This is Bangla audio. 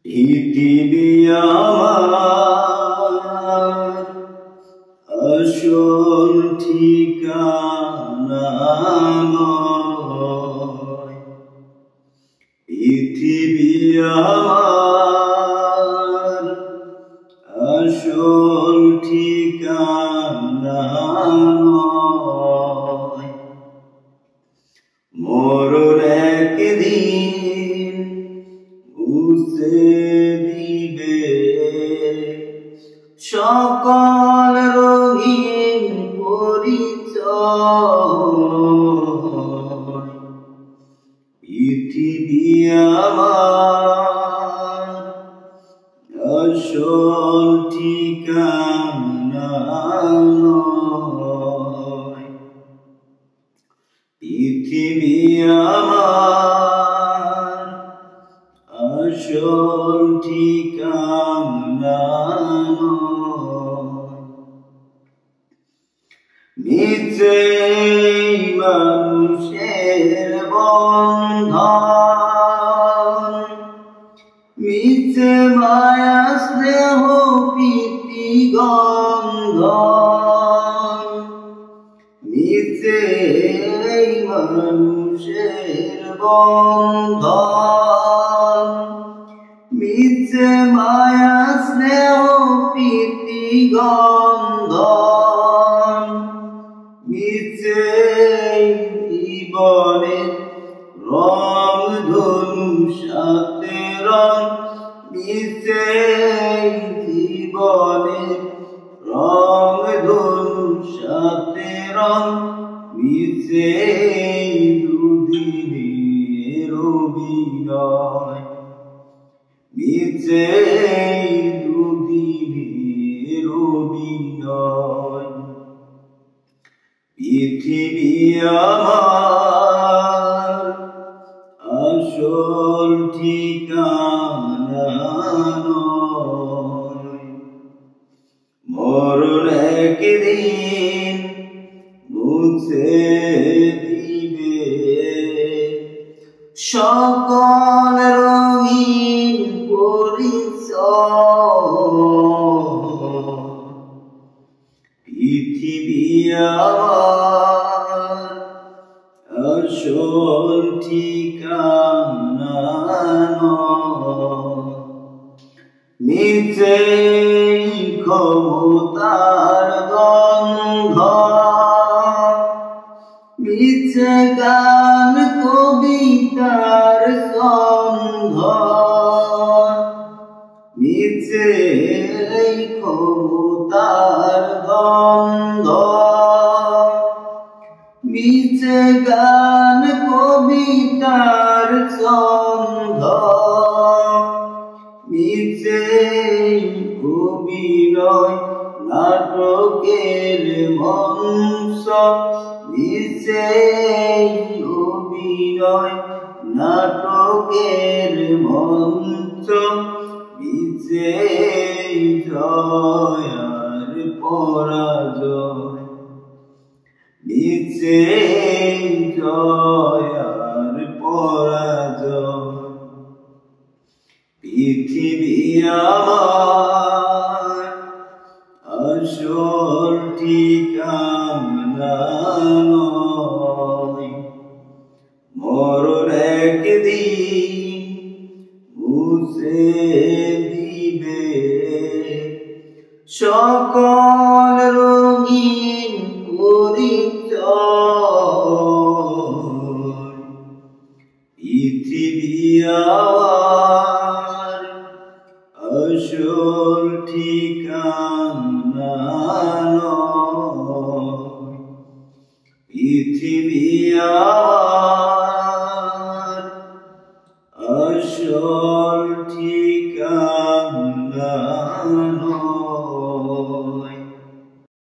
পৃথিবী আমার আসল ঠিকানা নয়। পৃথিবী আমার আসল ঠিকানা নয়। মরণ একদিন মুছে দিবে সকল রঙিন পরিচয়। পৃথিবী আমার আসল ঠিকানা নয়। পৃথিবী আমার আসল ঠিকানা নয়। নিচে মানুষের বন্ধন, মিছে মায়া স্নেহ প্রীতি গন্ধন। মিছে মানুষের বন্ধন, মিছে মায়া স্নেহ প্রীতি গন্ধন। মিছে জীবনে রং ধনু সাথে রং, মিছে জীবনে রং ধনু সাথে রং। মিছে দুদিনের অভিনয়, মিছে দুদিনের অভিনয়। পৃথিবী আমার আসল ঠিকানা নয়। মরণ একদিন মুছে দিবে সকল রঙিন পরিচয়। পৃথিবী আমার আসল ঠিকানা নয়। মিছে ক্ষমতার দ্বন্দ্ব, মিছে গান কবিতার ছন্দ। মিছে ক্ষমতার দ্বন্দ্ব, মিছে গান কবিতার ছন্দ। মিছে অভিনয় নাটকের মঞ্চ, মিছে অভিনয় নাটকের মঞ্চ। মিছে জয় আর পরাজয়, মিছে জয় আর পরাজয়। পৃথিবী আমার আসল ঠিকানা নয়। মরণ একদিন মুছে দিবে সকল রঙিন পরিচয়। পৃথিবী আমার আসল ঠিকানা নয়। পৃথিবী আমার